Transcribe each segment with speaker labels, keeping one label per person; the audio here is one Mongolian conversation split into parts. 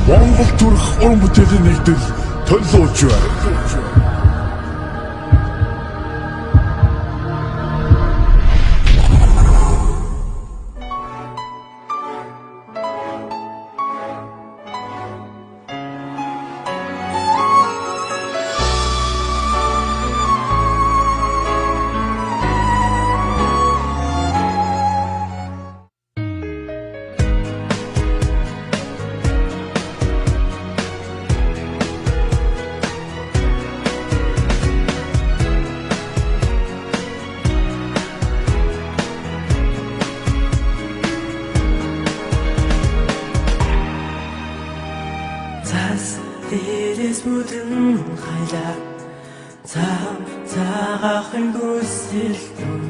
Speaker 1: Монгол төрх уран бүтээлийн нэгдэл төлөвлөж байна.
Speaker 2: Дээрээс бүдэн хайлаа цагаахан бүсэлдэн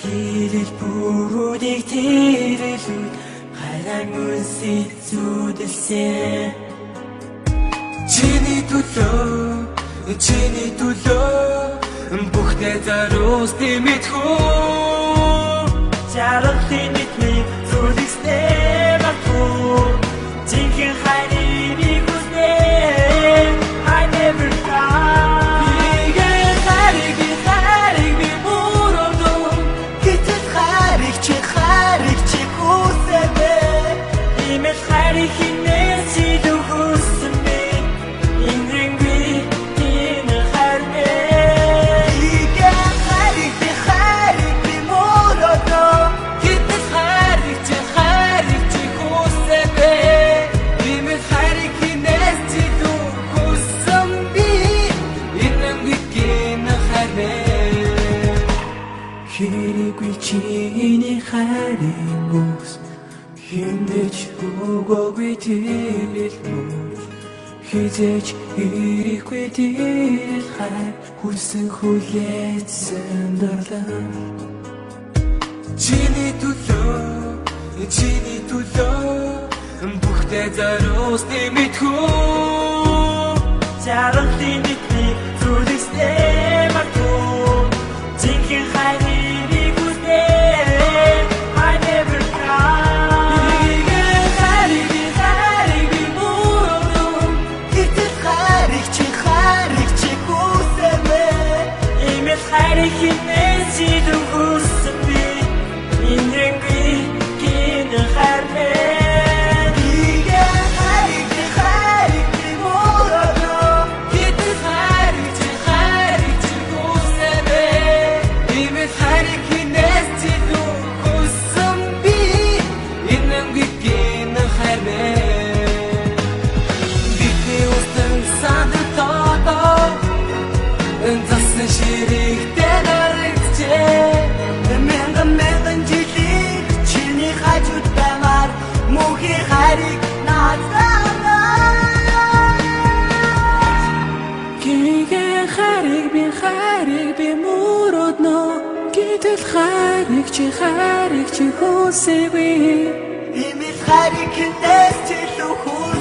Speaker 2: гэрэл бүгдийг тэрэлүүд хайран үнсэд зүдэлсэн Чиний төлөө бүхнээ заруус дэмэдхүү Жаргалын нийтмийг зүлгэснээ багтуу Жинхэнэ хайрыг Хэрэггүй чиний хайрын үс хиндэч өгөөгүй тэрэлмөж хизээч ирэхгүй тэрэл хайр хүссэн хүлээсэн дарлаа Чиний төлөө бүхтээ заруус дэмэдхүү Жаргалын нийтмийг зүлгэснээ багтуу Жинхэнэ хайрыг Хайрыг би мөрөднө гэтэл хайрыг чи хүсэгүй Имэл хайрыг хинээс ч илүү